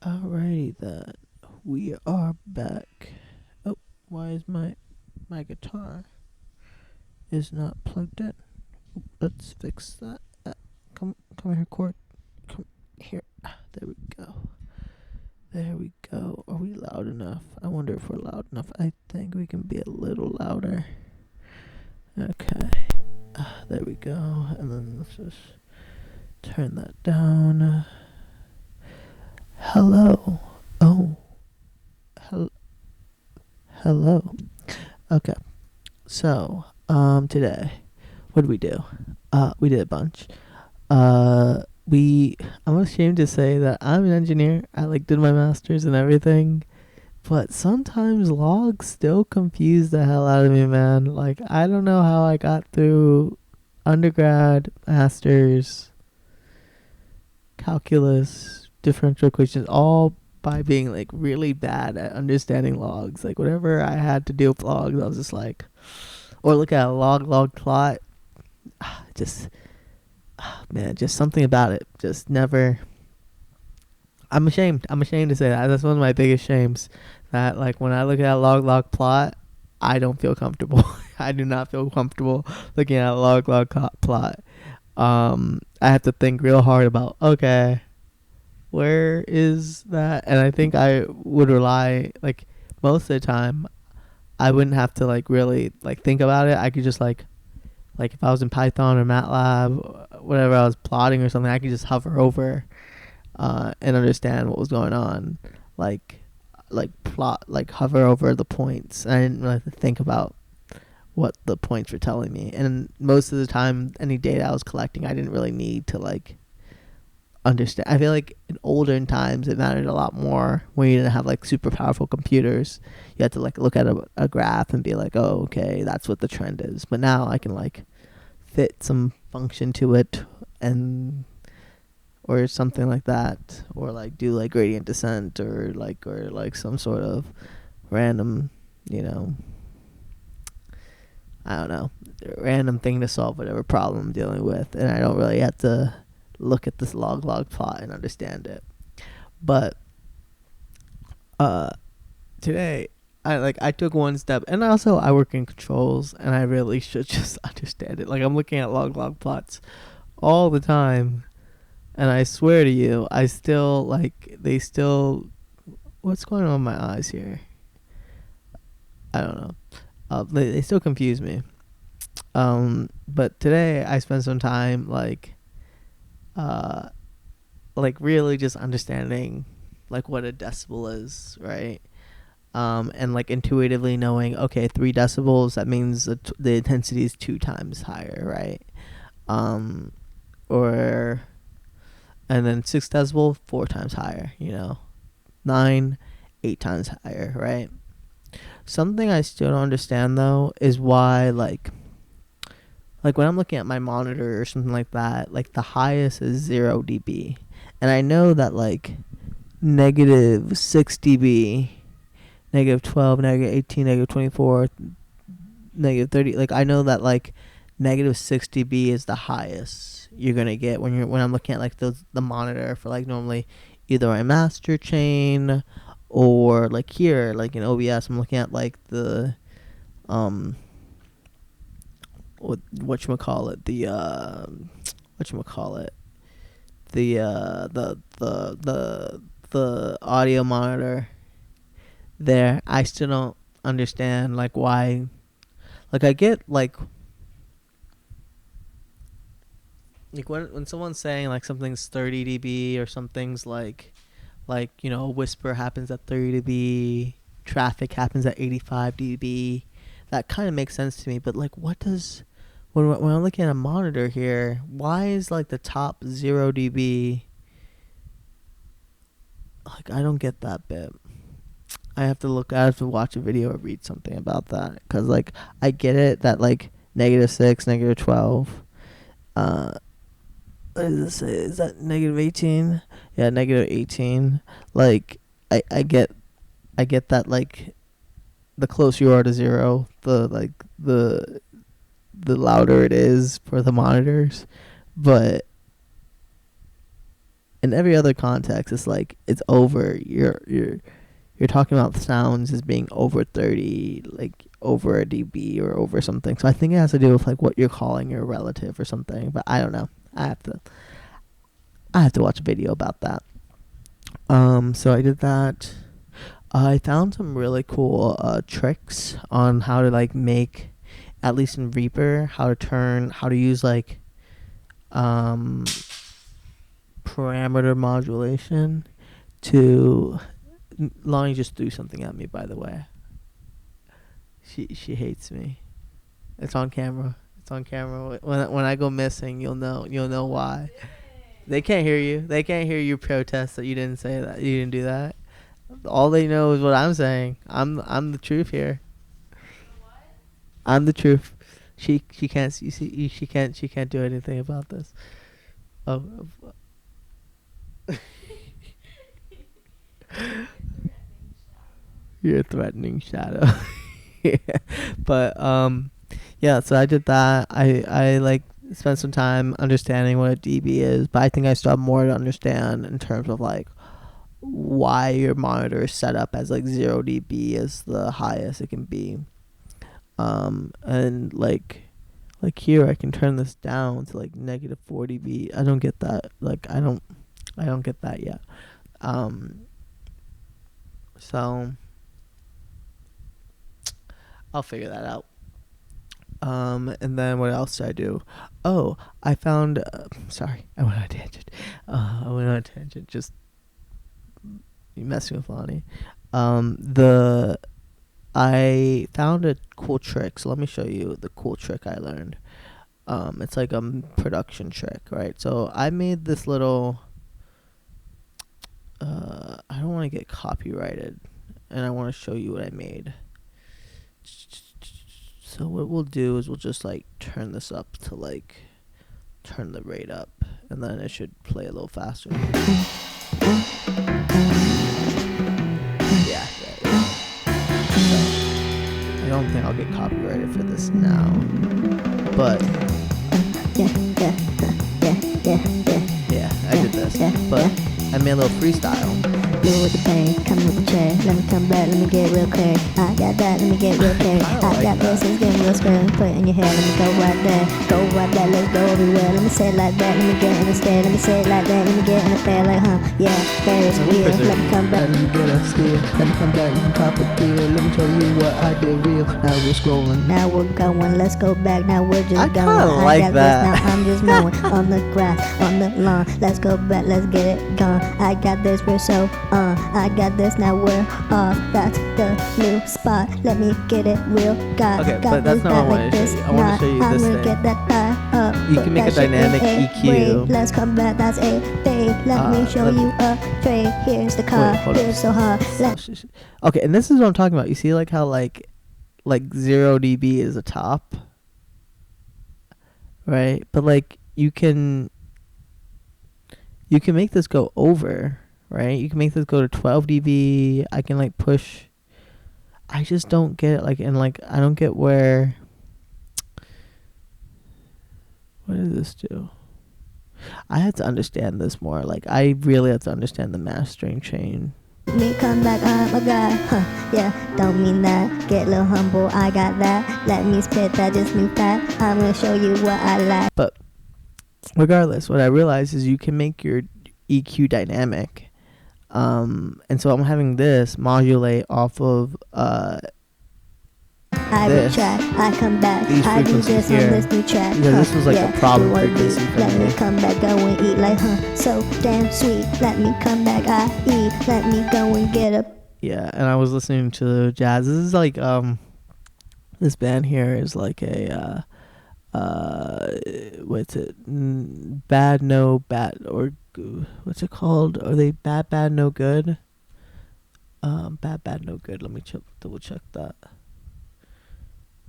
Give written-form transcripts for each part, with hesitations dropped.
Alrighty then, we are back. Oh, why is my guitar is not plugged in? Let's fix that. Come here, Cord. Come here. There we go. There we go. Are we loud enough? I wonder if we're loud enough. I think we can be a little louder. Okay. There we go. And then let's just turn that down. Hello. Oh. Hello. Okay. So, today, what did we do? We did a bunch. I'm ashamed to say that I'm an engineer. I did my master's and everything, but sometimes logs still confuse the hell out of me, man. I don't know how I got through undergrad, master's, calculus, differential equations, all by being really bad at understanding logs. Whatever I had to deal with logs, I was just or look at a log plot. Just man, just something about it. Just never. I'm ashamed. I'm ashamed to say that. That's one of my biggest shames. That when I look at a log plot, I don't feel comfortable. I do not feel comfortable looking at a log plot. I have to think real hard about where is that, and I think I would rely most of the time. I wouldn't have to really think about it. I could just if I was in Python or MATLAB, whatever I was plotting or something, I could just hover over and understand what was going on. Plot, hover over the points. I didn't really have to think about what the points were telling me. And most of the time, any data I was collecting, I didn't really need to understand. I feel in older times, it mattered a lot more when you didn't have super powerful computers. You had to look at a graph and be oh, okay, that's what the trend is. But now I can fit some function to it, and or something like that, or do gradient descent, or some sort of random, I don't know, random thing to solve whatever problem I'm dealing with, and I don't really have to look at this log plot and understand it. But today I took one step, and also I work in controls, and I really should just understand it. I'm looking at log plots all the time, and I swear to you, I still they still. What's going on with my eyes here? I don't know. They still confuse me. But today I spent some time uh, really just understanding what a decibel is, right? And intuitively knowing, okay, 3 decibels, that means the intensity is 2 times higher, right? Or and then 6 decibel, 4 times higher, 9, 8 times higher, right? Something I still don't understand though is why when I'm looking at my monitor or something like that, the highest is 0 dB, and I know that -6 dB, -12, -18, -24, -30. I know that -6 dB is the highest you're gonna get when I'm looking at the monitor for normally either my master chain, or here in OBS I'm looking at the whatchamacallit, whatchamacallit, the audio monitor there. I still don't understand why. I get when someone's saying something's 30 dB, or something's a whisper happens at 30 dB, traffic happens at 85 dB. That kind of makes sense to me, but what does when I'm looking at a monitor here, why is the top 0 dB? I don't get that bit. I have to watch a video or read something about that, because I get it that -6, -12. Is that -18? Yeah, -18. I get that the closer you are to 0, the louder it is for the monitors. But in every other context, it's like it's over. You're talking about sounds as being over 30, like over a dB or over something. So I think it has to do with like what you're calling your relative or something. But I don't know. I have to watch a video about that. So I did that. I found some really cool tricks on how to like make, at least in Reaper, how to use like um parameter modulation to. Lonnie just threw something at me, by the way. She hates me. It's on camera. It's on camera. When I go missing, you'll know why. They can't hear you. They can't hear you protest that you didn't say that. You didn't do that. All they know is what I'm saying. I'm the truth here. I'm the truth. She can't. You see, she can't do anything about this. Oh. You're a threatening shadow. Yeah. But yeah, so I did that. I like spent some time understanding what a dB is, but I think I still have more to understand in terms of like why your monitor is set up as like 0 dB is the highest it can be. And like here I can turn this down to like negative 4 dB. I don't get that. Like I don't get that yet. So I'll figure that out. And then what else did I do? Oh, I found. Sorry, I went on a tangent. Just you messing with Lonnie. I found a cool trick. So let me show you the cool trick I learned. It's like a production trick, right? So I made this little. I don't want to get copyrighted, and I want to show you what I made. So what we'll do is we'll just like turn this up to like turn the rate up, and then it should play a little faster. Yeah. So, I don't think I'll get copyrighted for this now, but yeah, I did this, but I made a little freestyle. Deal with the pain, come with the chair. Let me come back, let me get real clear. I got that, let me get real clear. I got this, it's getting real square. Put it in your head, let me go right there. Go right there, let's go everywhere. Let me say it like that, let me get in the stare. Let me say it like that, let me get in the fair. Like, yeah, fair is real. Let me come back, let me get upstairs. Let me come back, let me pop a pill. Let me show you what I did real. Now we're scrolling, now we're going. Let's go back, now we're just going. I got that. This, now I'm just mowing on the grass, on the lawn. Let's go back, let's get it gone. I got this, we're so I got this, now we're that's the new spot. Let me get it real. Got but that's not what I want to show you. I want to show you this thing. Get that up. You can make a dynamic EQ. Let's come back, that's a babe. Let me show you a trade. Here's the car. Here's so hard. Okay, and this is what I'm talking about. You see like how like 0 dB is a top, right? But like you can make this go over, right? You can make this go to 12 dB. I can like push. I just don't get it. Like, and like I don't get where. What does this do? I had to understand this more. Like I really had to understand the mastering chain. Me come back, I'm a guy, yeah, don't mean that. Get a little humble, I got that. Let me spit that, just move that. I'm gonna show you what I like. But regardless, what I realized is you can make your EQ dynamic. And so I'm having this modulate off of I retract, I come back, I do this here. On this new track. Because this was like a problem frequency for Let me. me come back, go and eat like so damn sweet. Let me come back, I eat. Let me go and get a. Yeah, and I was listening to jazz. This is like this band here is like a what's it? Bad No Bad, or what's it called? Are they Bad No Good? Bad No Good. Let me double check that.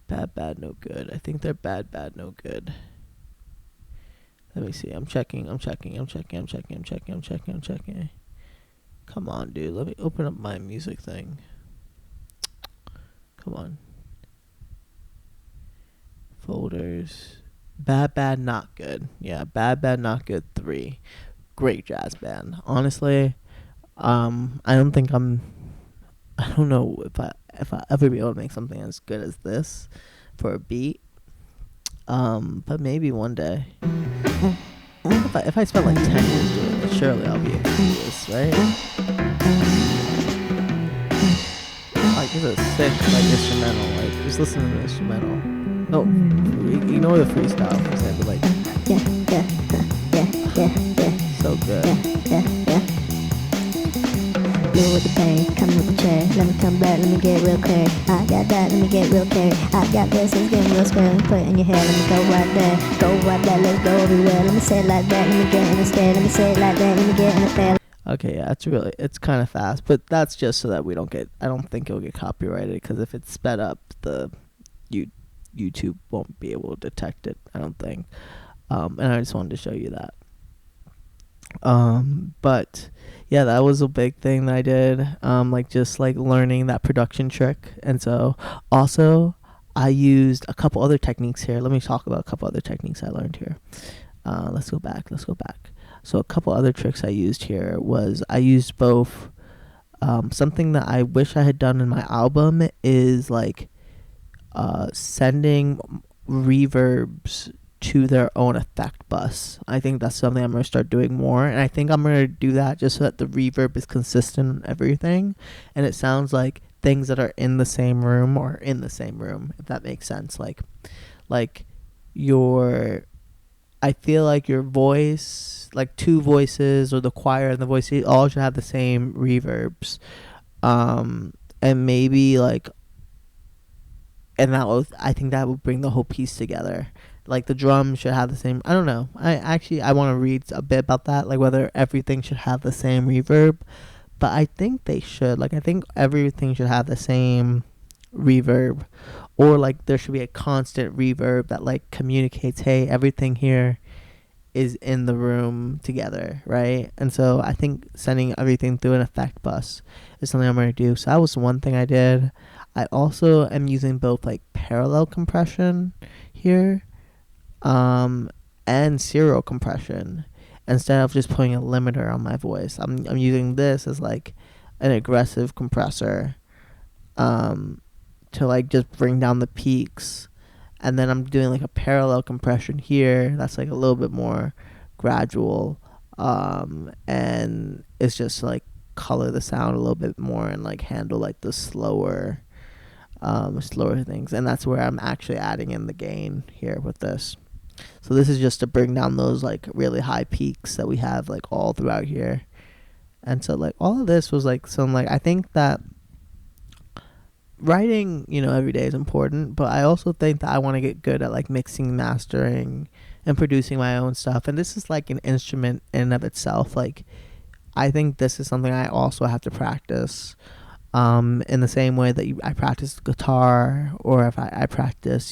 Bad No Good. I think they're Bad No Good. Let me see. I'm checking. Come on, dude. Let me open up my music thing. Come on. Folders. Bad Not Good. Yeah, Bad Not Good 3. great jazz band. Honestly, I don't think I don't know if I ever be able to make something as good as this for a beat. But maybe one day. If I spend like 10 years doing it, surely I'll be able to do this, right? Like, this is a sick, like, instrumental. Like, just listen to the instrumental. Oh, ignore the freestyle for a second, but, like, so good. Deal with the pain, come with the chair. Let me come back, let me get real clear. I got that, let me get real clear. I got this, it's getting real square. Put it in your hair, let me go right there. Go right there, let's go everywhere. Let me say it like that, let me get in the stare. Let me say it like that, let me get in the fair. Okay, yeah, it's kind of fast, but that's just so that we don't get, I don't think it'll get copyrighted, because if it's sped up, YouTube won't be able to detect it, I don't think. And I just wanted to show you that. But yeah, that was a big thing that I did, like just like learning that production trick. And so also I used a couple other techniques here. Let me talk about a couple other techniques I learned here. Let's go back. So a couple other tricks I used here was I used both, something that I wish I had done in my album is like sending reverbs to their own effect bus. I think that's something I'm going to start doing more, and I think I'm going to do that just so that the reverb is consistent in everything, and it sounds like things that are in the same room, if that makes sense. Like I feel like your voice, like two voices or the choir and the voice, all should have the same reverbs, and maybe like, and I think that would bring the whole piece together. Like the drums should have the same. I don't know. I want to read a bit about that, like whether everything should have the same reverb, but I think they should. Like I think everything should have the same reverb, or like there should be a constant reverb that like communicates, hey, everything here is in the room together, right? And so I think sending everything through an effect bus is something I'm going to do. So that was one thing I did. I also am using both like parallel compression here, and serial compression, instead of just putting a limiter on my voice. I'm using this as like an aggressive compressor, to like just bring down the peaks, and then I'm doing like a parallel compression here that's like a little bit more gradual, and it's just to, like, color the sound a little bit more and like handle like the slower things. And that's where I'm actually adding in the gain here with this. So this is just to bring down those like really high peaks that we have like all throughout here. And so like all of this was like some, like, I think that writing, every day is important, but I also think that I want to get good at like mixing, mastering, and producing my own stuff. And this is like an instrument in and of itself. Like I think this is something I also have to practice, in the same way that I practice guitar, or if I practice,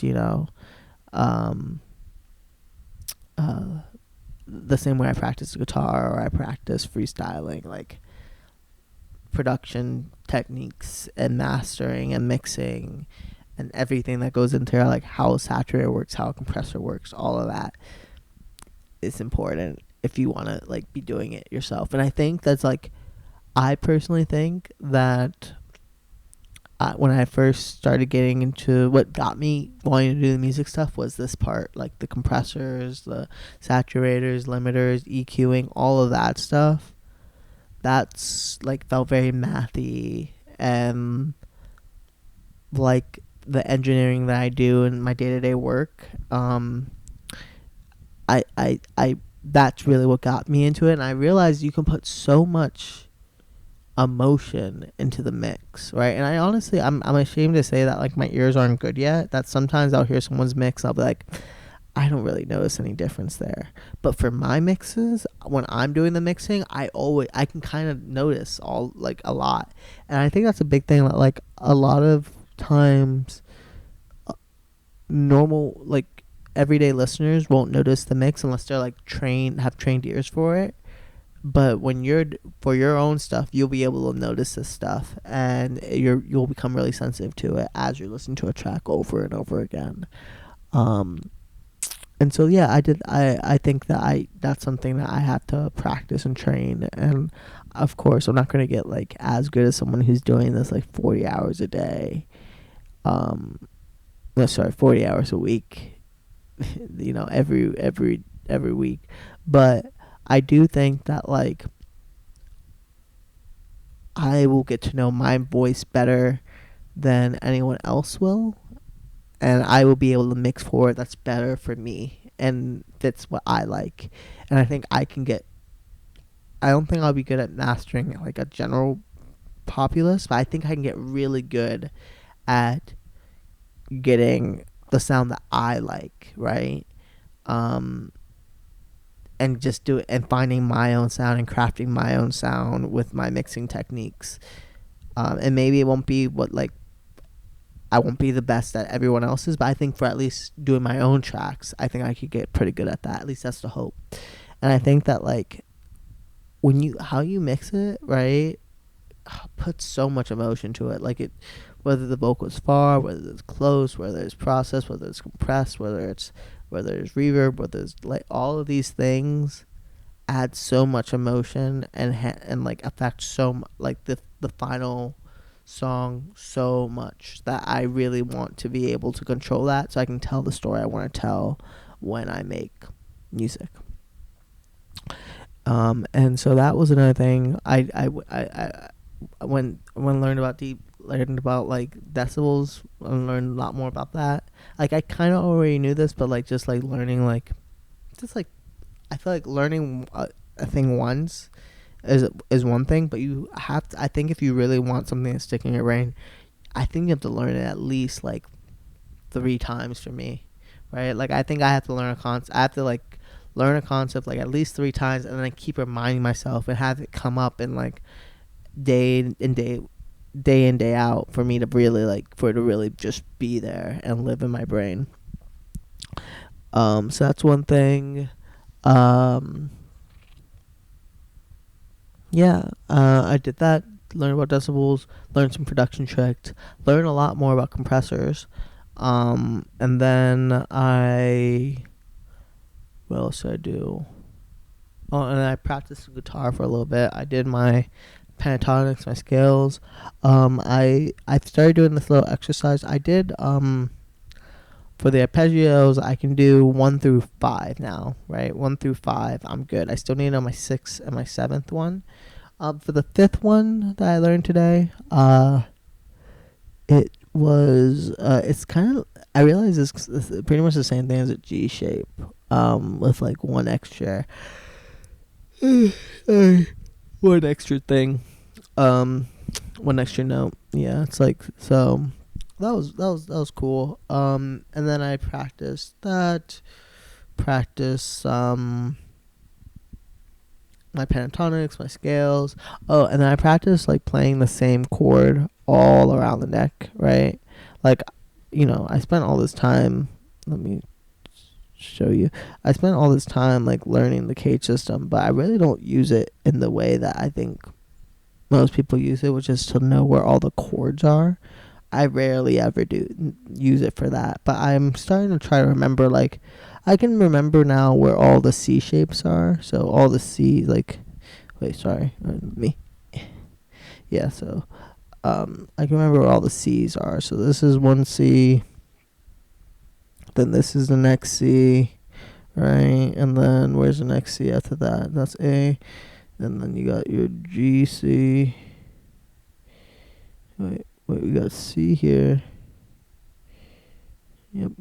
the same way I practice guitar, or I practice freestyling, like production techniques and mastering and mixing and everything that goes into like how a saturator works, how a compressor works. All of that is important if you want to like be doing it yourself. And I think that's like, I personally think that when I first started getting into what got me wanting to do the music stuff was this part, like the compressors, the saturators, limiters, EQing, all of that stuff. That's like felt very mathy, and like the engineering that I do in my day-to-day work, I that's really what got me into it. And I realized you can put so much emotion into the mix, right? And I honestly, I'm ashamed to say that like my ears aren't good yet, that sometimes I'll hear someone's mix and I'll be like, I don't really notice any difference there. But for my mixes, when I'm doing the mixing, I can kind of notice all like a lot. And I think that's a big thing that like a lot of times normal like everyday listeners won't notice the mix unless they're like have trained ears for it. But when you're for your own stuff, you'll be able to notice this stuff, and you'll become really sensitive to it as you're listening to a track over and over again. and so yeah, I think that that's something that I have to practice and train. And of course I'm not going to get like as good as someone who's doing this like 40 hours a day, no, sorry, 40 hours a week, every week. But I do think that like I will get to know my voice better than anyone else will, and I will be able to mix for it that's better for me and fits what I like. And I think I can get. I don't think I'll be good at mastering like a general populace, but I think I can get really good at getting the sound that I like, right? Um, and just do it and finding my own sound and crafting my own sound with my mixing techniques. And maybe it won't be what like I won't be the best at everyone else's, but I think for at least doing my own tracks, I think I could get pretty good at that. At least that's the hope. And I think that like when you how you mix it, right, puts so much emotion to it. Like it, whether the vocal's far, whether it's close, whether it's processed, whether it's compressed, whether it's reverb, whether it's like all of these things add so much emotion and like affect like the final song so much that I really want to be able to control that so I can tell the story I want to tell when I make music. And so that was another thing when learned about like decibels. I learned a lot more about that. Like I kind of already knew this, but like just like learning like just like I feel like learning a thing once is one thing, but you have to, I think if you really want something to stick in your brain, I think you have to learn it at least like 3 times for me, right? Like I think I have to learn a concept. I have to like learn a concept like at least 3 times, and then I keep reminding myself and have it come up in like day in day out for me to really like for it to really just be there and live in my brain. So that's one thing. Um, yeah, I did that. Learn about decibels. Learn some production tricks. Learn a lot more about compressors. And then what else did I do? Oh, and I practiced guitar for a little bit. I did my pentatonics, my scales. I started doing this little exercise. I did for the arpeggios. I can do 1 through 5 now, right? 1 through 5, I'm good. I still need on my 6th and my 7th one. For the 5th one that I learned today, it was it's kind of I realize it's pretty much the same thing as a G shape, with like one extra one extra thing, one extra note. Yeah, it's like so. That was cool. And then I practiced my pentatonics, my scales. Oh, and then I practiced like playing the same chord all around the neck, right? Like, I spent all this time. Let me show you. I spent all this time like learning the cage system, but I really don't use it in the way that I think most people use it, which is to know where all the chords are. I rarely ever do use it for that, but I'm starting to try to remember. Like, I can remember now where all the C shapes are. So all the C, like, wait, sorry, me. Yeah, so I can remember where all the C's are. So this is one C. Then this is the next C, right? And then where's the next C after that? That's A. And then you got your G, C. Wait, we got C here. Yep.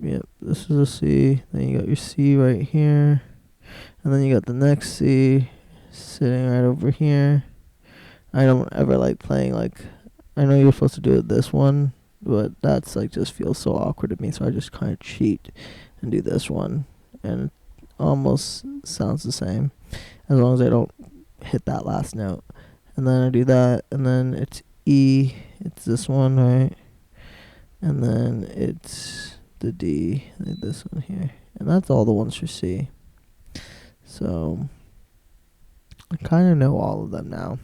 This is a C. Then you got your C right here. And then you got the next C sitting right over here. I don't ever like playing like... I know you're supposed to do it this one, but that's like just feels so awkward to me, so I just kind of cheat and do this one. And it almost sounds the same, as long as I don't hit that last note. And then I do that, and then it's E. It's this one, right? And then it's the D, like this one here. And that's all the ones for C. So I kind of know all of them now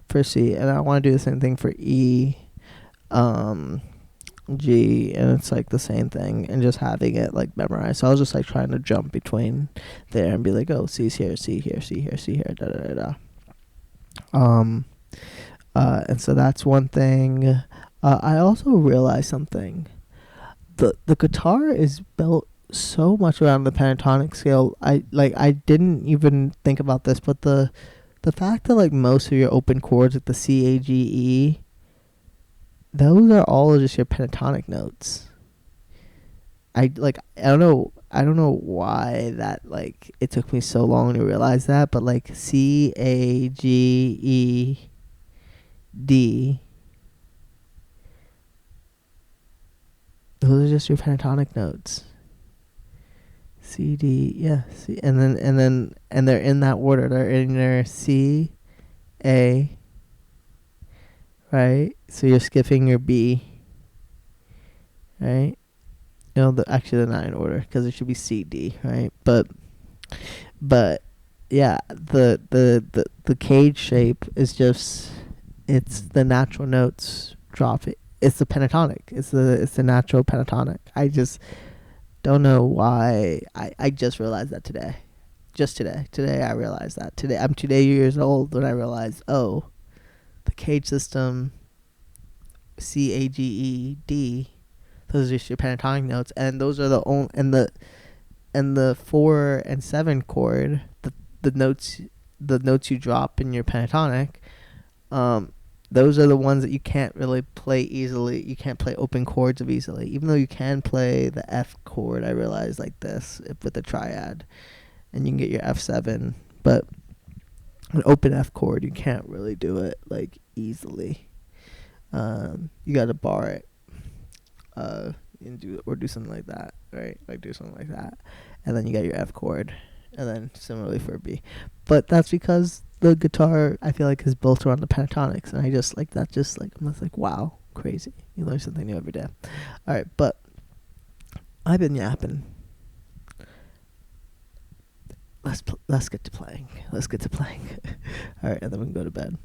for C. And I want to do the same thing for E. G, and it's like the same thing, and just having it like memorized. So I was just like trying to jump between there and be like, oh, C's here, C here, C here, C here, da da da da. And so that's one thing. I also realized something. The guitar is built so much around the pentatonic scale. I didn't even think about this, but the fact that like most of your open chords, like the C, A, G, E, those are all just your pentatonic notes. I don't know why that like it took me so long to realize that, but like C, A, G, E, D, those are just your pentatonic notes. C, D, yeah, C, and they're in that order. They're in their C, A, right? So you're skipping your B, right? Actually they're not in order because it should be C, D, right? But yeah, the cage shape is just, it's the natural notes dropping. It's the pentatonic. It's the natural pentatonic. I just don't know why. I just realized that today. Just today. Today I realized that. Today I'm 2 years old when I realized, oh, the cage system, C, A, G, E, D, those are just your pentatonic notes, and those are the only, and the 4 and 7 chord, the notes you drop in your pentatonic, those are the ones that you can't really play easily. You can't play open chords of easily, even though you can play the F chord. I realize like this with the triad, and you can get your F7, but an open F chord you can't really do it like easily. You got to bar it, and do something like that, right? Like do something like that, and then you got your F chord, and then similarly for B. But that's because the guitar, I feel like, is built around the pentatonics, and I just like that. Just like I'm just like, wow, crazy! You learn something new every day. All right, but I've been yapping. Let's get to playing. Let's get to playing. All right, and then we can go to bed.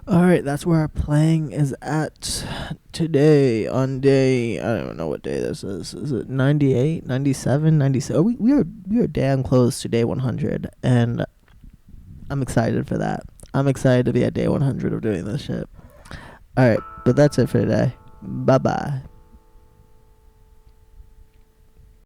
All right, that's where our playing is at today on day, I don't know what day this is. Is it 98, 97, 97? We are damn close to day 100, and I'm excited for that. I'm excited to be at day 100 of doing this shit. All right, but that's it for today. Bye-bye.